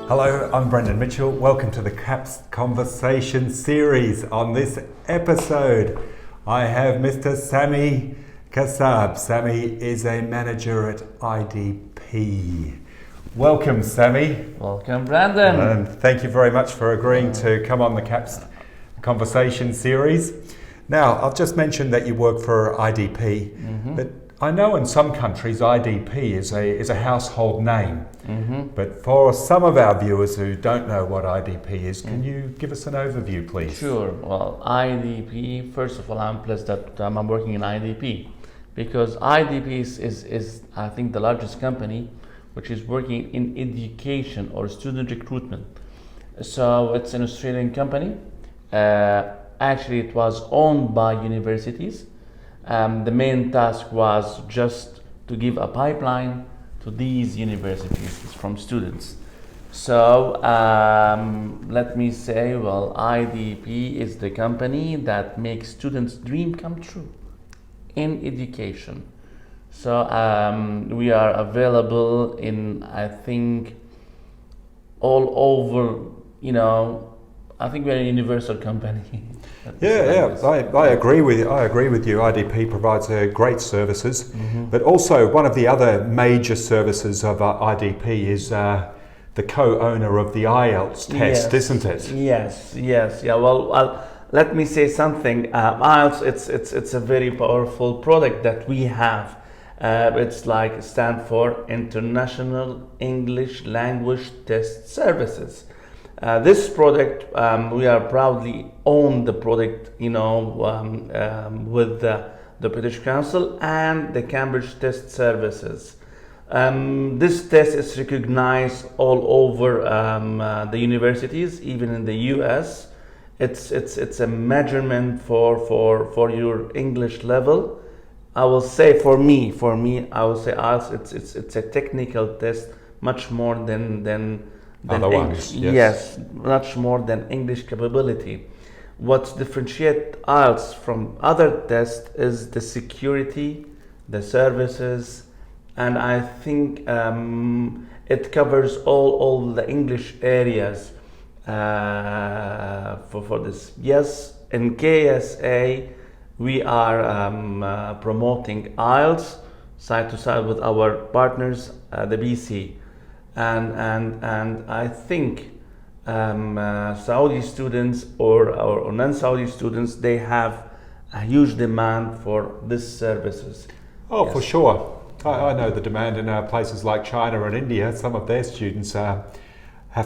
Hello, I'm Brendan Mitchell. Welcome to the CAPS Conversation series. On this episode, I have Mr. Sami Kassab. Sami is a manager at IDP. Welcome, Sami. Welcome, Brandon. And thank you very much for agreeing to come on the CAPS Conversation series. Now, I've just mentioned that you work for IDP, but I know in some countries IDP is a household name. But for some of our viewers who don't know what IDP is, can you give us an overview, please? Sure. Well, IDP, first of all, I'm pleased that I'm working in IDP because IDP is I think, the largest company which is working in education or student recruitment. So it's an Australian company. Actually, it was owned by universities. The main task was just to give a pipeline to these universities from students. So let me say, well, IDP is the company that makes students' dream come true in education. So we are available in, I think, all over, I think we're a universal company. I agree with you. IDP provides great services, but also one of the other major services of IDP is the co-owner of the IELTS test, isn't it? Yes. Yeah. Well, let me say something. IELTS, it's a very powerful product that we have. It stands for International English Language Test Services. This product, we are proudly own the product, with the British Council and the Cambridge Test Services. This test is recognized all over the universities, even in the US. It's a measurement for your English level. I will say for me, I will say IELTS. It's a technical test, much more than other ones, yes, much more than English capability. What differentiates IELTS from other tests is the security, the services, and I think it covers all the English areas for this. Yes, in KSA, we are promoting IELTS side to side with our partners, the BC. And I think Saudi students or non-Saudi students, they have a huge demand for these services. Oh, yes. For sure. I know the demand in places like China and India. Some of their students have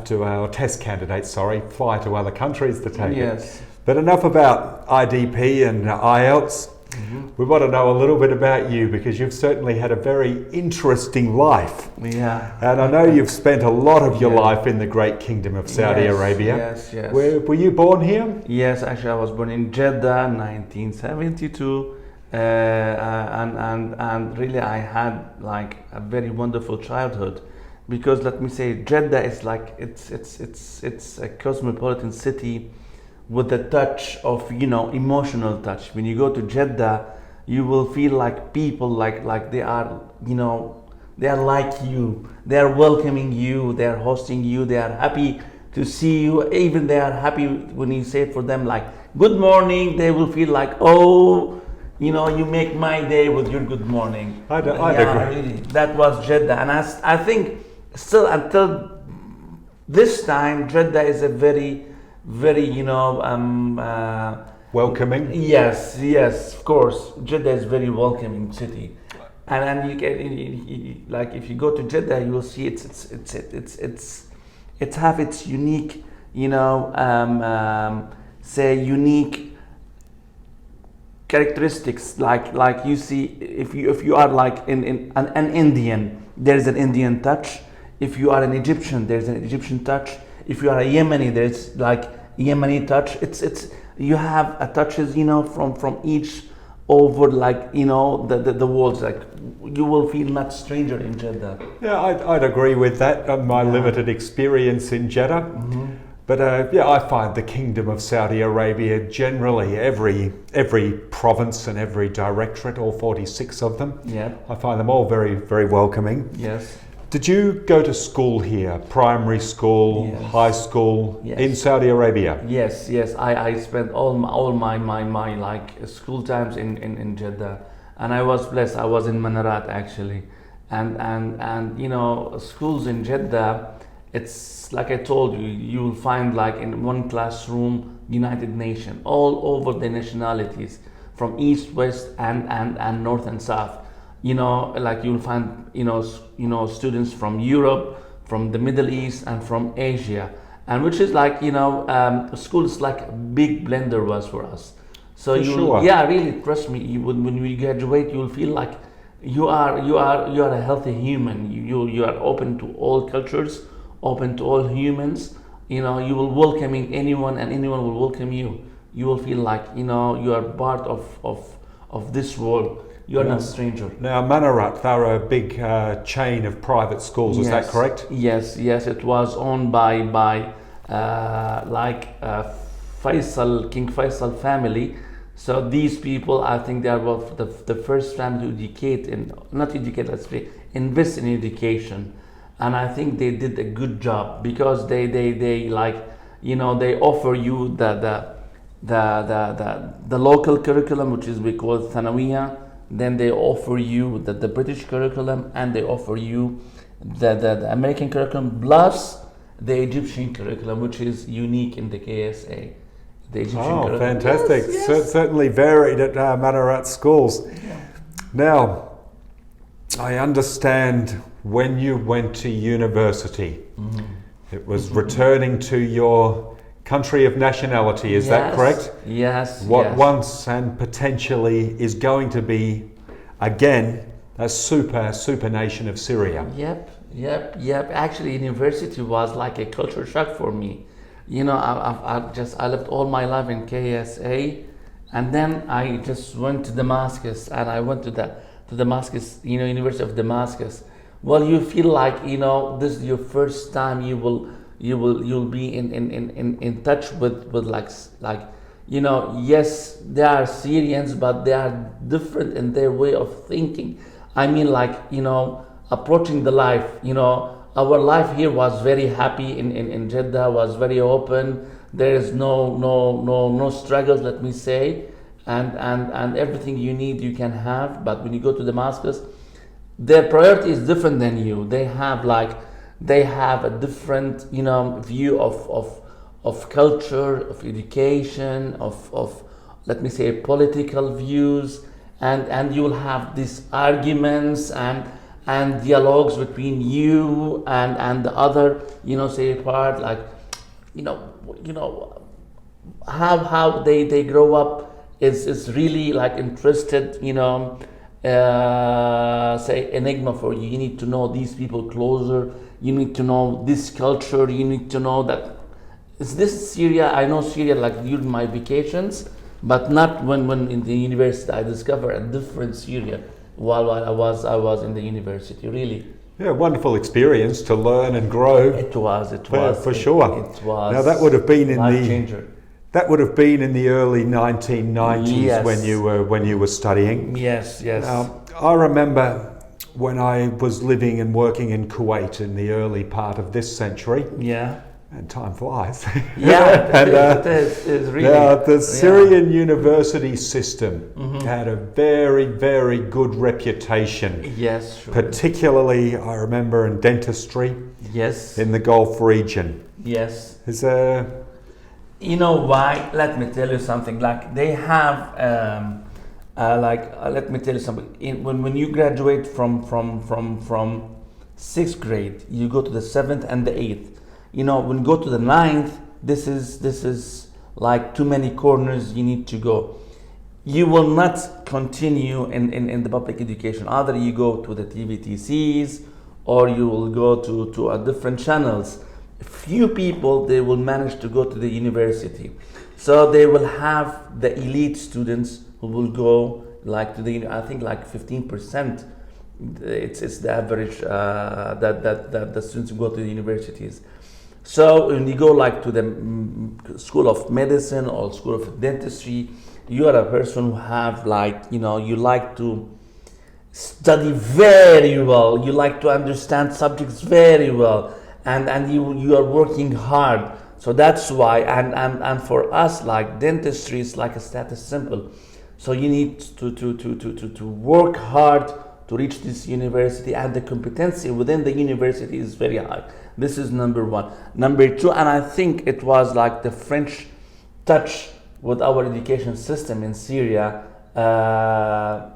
to, or test candidates, fly to other countries to take it. But enough about IDP and IELTS. We want to know a little bit about you because you've certainly had a very interesting life. Yeah. And I know you've spent a lot of your life in the great kingdom of Saudi Arabia. Yes. Were you born here? Yes, actually I was born in Jeddah, 1972. And really I had a very wonderful childhood because let me say Jeddah is it's a cosmopolitan city with the touch of emotional touch. When you go to Jeddah, you will feel like people like they are they are like you. They are welcoming you. They are hosting you. They are happy to see you. Even they are happy when you say for them good morning. They will feel like you make my day with your good morning. I'd agree. Really, that was Jeddah, and I think still until this time Jeddah is a very welcoming. Yes, of course. Jeddah is very welcoming city, and you can if you go to Jeddah, you will see it's have its unique unique characteristics. Like you see if you are in an Indian, there is an Indian touch. If you are an Egyptian, there is an Egyptian touch. If you are a Yemeni, there's Yemeni touch. It's you have a touches from each over the worlds. You will feel not stranger in Jeddah. Yeah, I'd agree with that on my limited experience in Jeddah. But I find the Kingdom of Saudi Arabia generally every province and every directorate, all 46 of them. Yeah, I find them all very, very welcoming. Yes. Did you go to school here, primary school, Yes. high school, Yes. in Saudi Arabia? Yes, yes. I spent all my like school times in Jeddah, and I was blessed. I was in Manarat actually, and you know, schools in Jeddah, it's like I told you, you will find like in one classroom United Nation, all over the nationalities, from east, west, and north and south. You know, like you'll find students from Europe, from the Middle East, and from Asia, and which is like school is like a big blender was for us. So For you, sure. yeah, really trust me. When we graduate, you'll feel like you are a healthy human. You are open to all cultures, open to all humans. You know, you will welcoming anyone, and anyone will welcome you. You will feel like you are part of this world. You are not a stranger. Now, Manarat, they're a big chain of private schools, is that Yes. correct? Yes, yes. It was owned by King Faisal family. So these people, I think they are the first family to let's say, invest in education, and I think they did a good job because they like they offer you the local curriculum, which is we call Thanawiya. Then they offer you the British curriculum, and they offer you the American curriculum plus the Egyptian curriculum, which is unique in the KSA. The Egyptian curriculum. Fantastic. Yes, yes. Certainly varied at Manarat schools. Yeah. Now, I understand when you went to university, it was returning to your country of nationality, is that correct? Yes. What yes. once and potentially is going to be, again, a super nation of Syria. Yep. Actually, university was like a culture shock for me. I lived all my life in KSA, and then I just went to Damascus, and I went to Damascus, University of Damascus. Well, you feel like this is your first time you'll be in touch with like yes, they are Syrians, but they are different in their way of thinking. I mean, like approaching the life. Our life here was very happy in Jeddah, was very open. There is no struggles, let me say, and everything you need you can have. But when you go to Damascus, their priority is different than you. They have a different view of culture, of education, of let me say political views, and you will have these arguments and dialogues between you and the other say part, like how they grow up is really like interested say enigma for you. You need to know these people closer. You need to know this culture. You need to know that is this Syria. I know Syria like during my vacations, but not when in the university. I discovered a different Syria while I was in the university. Really, Yeah, wonderful experience to learn and grow. it was for sure. It was Now that would have been in life the changer. that would have been in the early 1990s Yes. when you were studying. Yes. I remember when I was living and working in Kuwait in the early part of this century, Yeah. and time flies. Yeah. And, it is really. Now, the yeah. Syrian university system had a very, very good reputation. Yes. Sure. Particularly, I remember in dentistry Yes. in the Gulf region. Yes. Is there? You know why? Let me tell you something. Like they have, let me tell you something. When you graduate from sixth grade, you go to the seventh and the eighth. When you go to the ninth, this is like too many corners you need to go. You will not continue in the public education. Either you go to the TVTCs or you will go to a different channels. Few people they will manage to go to the university, so they will have the elite students who will go like to the. I think like 15%. It's the average that the students go to the universities. So when you go like to the school of medicine or school of dentistry, you are a person who have like you like to study very well, you like to understand subjects very well, and you are working hard. So that's why, and for us, like dentistry is like a status symbol. So you need to work hard to reach this university, and the competency within the university is very high. This is number one. Number two, and I think it was like the French touch with our education system in Syria. I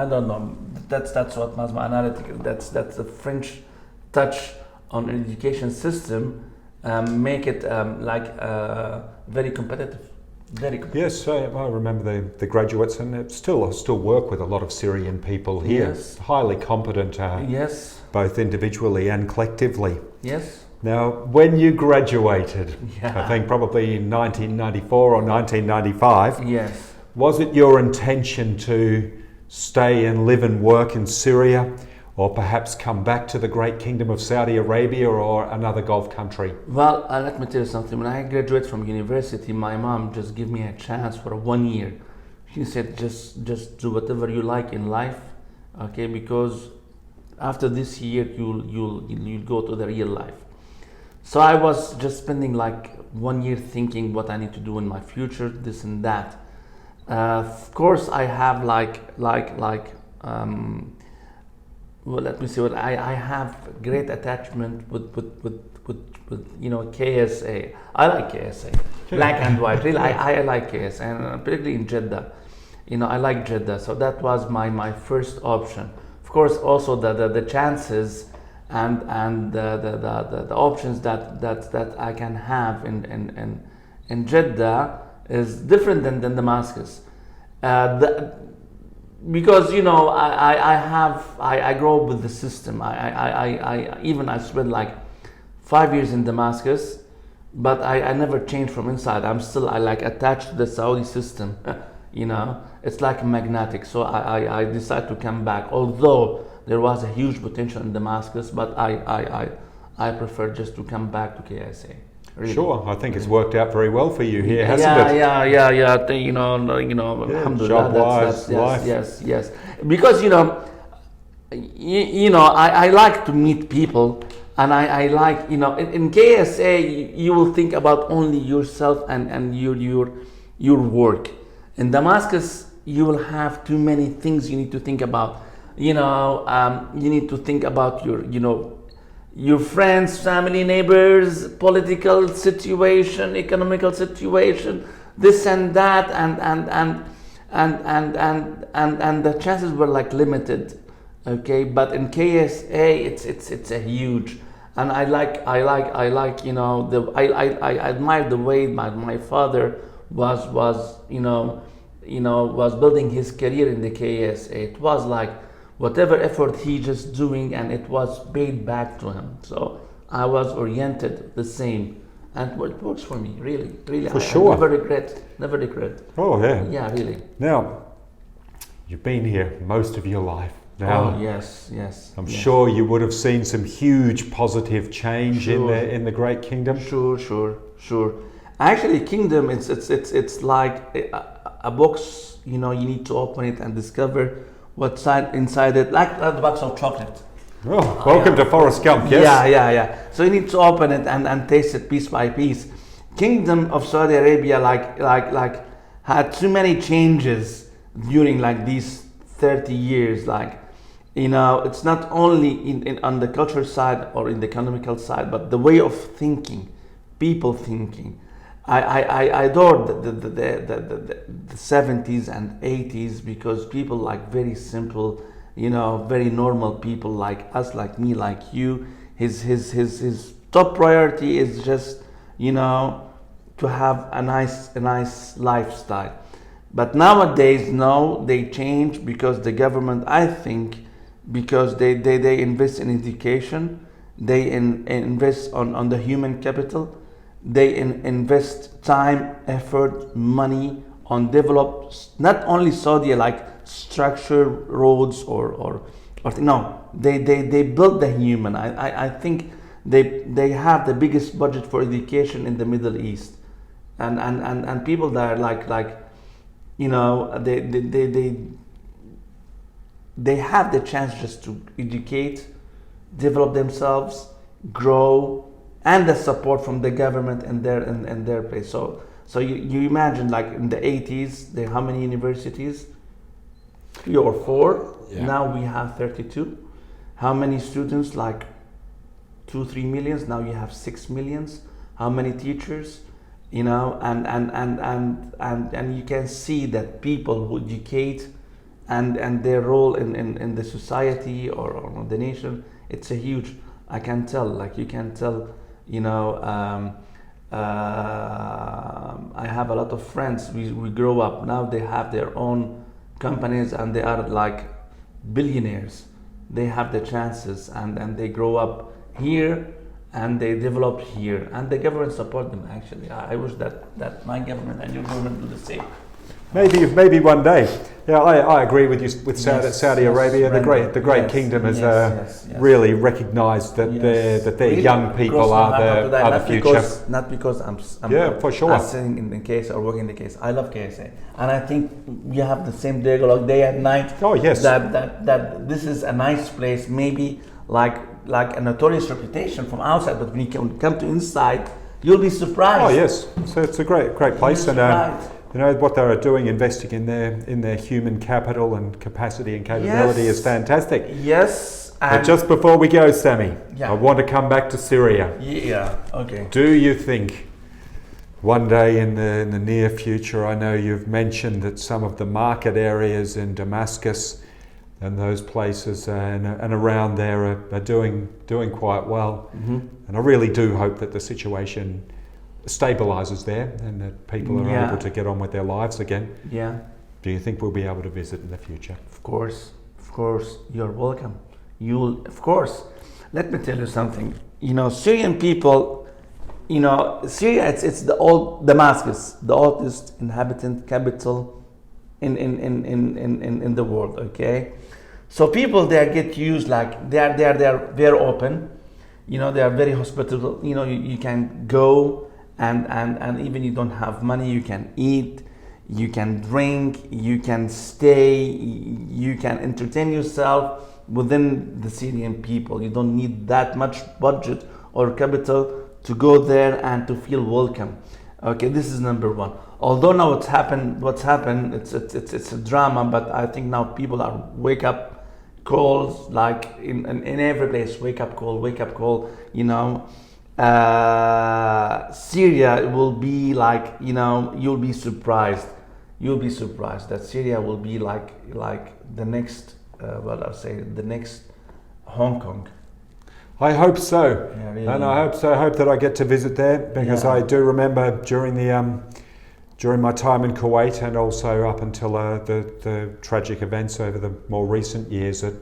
don't know. That's what was my analytical. That's the French touch on education system, make it very competitive. Very competitive. Yes, I remember the graduates, and I still work with a lot of Syrian people here. Yes. Highly competent. Yes. Both individually and collectively. Yes. Now, when you graduated, Yeah. I think probably in 1994 or 1995, Yes. was it your intention to stay and live and work in Syria, or perhaps come back to the great kingdom of Saudi Arabia or another Gulf country? Well, let me tell you something. When I graduated from university, my mom just gave me a chance for 1 year. She said, just do whatever you like in life, okay? Because after this year, you'll go to the real life. So I was just spending like 1 year thinking what I need to do in my future, this and that. Of course, I have well, let me see what I have great attachment with KSA. I like KSA, black and white. Really, I like KSA, and particularly in Jeddah. I like Jeddah, so that was my first option. Of course, also the chances and the options that I can have in Jeddah is different than Damascus. Because I grow up with the system. I spent like 5 years in Damascus, but I never changed from inside. I'm still attached to the Saudi system. It's like magnetic. So I decided to come back. Although there was a huge potential in Damascus, but I prefer just to come back to KSA. Really. Sure, I think it's worked out very well for you here, hasn't it? Yeah. Alhamdulillah. Job-wise, life. Yes. Because I like to meet people, and I like in KSA you will think about only yourself and your work. In Damascus you will have too many things you need to think about. You need to think about your friends, family, neighbors, political situation, economical situation, this and that, and the chances were like limited, okay. But in KSA, it's a huge, and I admire the way my father was building his career in the KSA. It was like, whatever effort he just doing, and it was paid back to him. So I was oriented the same, and it works for me, really. For sure. I never regret. Oh yeah. Yeah, really. Now, you've been here most of your life. Now, oh yes. I'm sure you would have seen some huge positive change Sure. in the great kingdom. Sure. Actually, kingdom, it's like a box. You need to open it and discover what's inside it, like a box of chocolate. Oh, welcome to Forrest Gump, yes? Yeah. So you need to open it and taste it piece by piece. Kingdom of Saudi Arabia had too many changes during these 30 years. It's not only on the cultural side or in the economical side, but the way of thinking, people thinking. I adored the 70s and 80s because people very simple, very normal people like us, like me, like you. His top priority is just to have a nice lifestyle. But nowadays, no, they change because the government, I think, because they invest in education, they invest on the human capital. They invest time, effort, money on develop not only Saudi structure, roads or no. They build the human. I think they have the biggest budget for education in the Middle East, and people that are they have the chance just to educate, develop themselves, grow, and the support from the government and their place. So you imagine, like in the 80s, there how many universities? 3 or 4. Yeah. Now we have 32. How many students? Like 2-3 millions. Now you have 6 millions. How many teachers? You know, and you can see that people who educate and their role in the society or the nation, it's a huge. I can tell, like you can tell, you know. I have a lot of friends. We grow up now. They have their own companies and they are like billionaires. They have the chances and they grow up here and they develop here and the government support them. Actually, I wish that my government and your government do the same. Maybe one day. Yeah, I agree with you with Saudi Arabia. Brandon. The great kingdom has really recognised that their Really, young people are the future. Not because I'm for sure. sitting in the case or working in the case. I love KSA, and I think we have the same dialogue day and night. Oh yes. That this is a nice place. Maybe like a notorious reputation from outside, but when you come to inside, you'll be surprised. Oh yes. So it's a great place, and you know what they are doing, investing in their human capital and capacity and capability is fantastic. Yes. But just before we go, Sami, Yeah. I want to come back to Syria. Yeah. Okay. Do you think one day in the near future, I know you've mentioned that some of the market areas in Damascus and those places and around there are doing quite well. Mm-hmm. And I really do hope that the situation stabilizes there and that people are able to get on with their lives again. Yeah. Do you think we'll be able to visit in the future? Of course, you're welcome. Of course. Let me tell you something. You know, Syrian people, you know, Syria, it's the old Damascus, the oldest inhabitant capital in the world. Okay, so people there get used, like they are very open. You know, they are very hospitable. You know, you can go and even you don't have money, you can eat, you can drink, you can stay, you can entertain yourself within the Syrian people. You don't need that much budget or capital to go there and to feel welcome. Okay, this is number one. Although now what's happened, it's a drama, but I think now people are wake up calls, like in every place, wake up call, you know. Syria will be like, you know, you'll be surprised that Syria will be like the next the next Hong Kong. I hope so. Yeah, really. And I hope that I get to visit there, because I do remember during my time in Kuwait and also up until the tragic events over the more recent years, that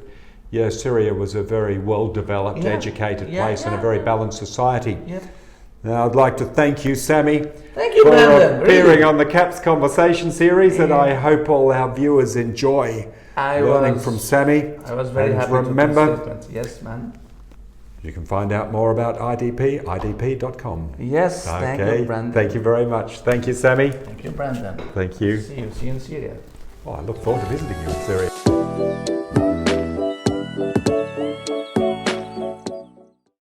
Syria was a very well-developed, educated place and a very balanced society. Yeah. Now, I'd like to thank you, Sami, Thank you, for Brandon. appearing on the CAPS Conversation series, and I hope all our viewers enjoy learning from Sami. I was very happy remember, to participate. Yes, man. you can find out more about IDP, idp.com. Yes, thank you, Brandon. Thank you very much. Thank you, Sami. Thank you, Brandon. Thank you. See you in Syria. Oh, I look forward to visiting you in Syria.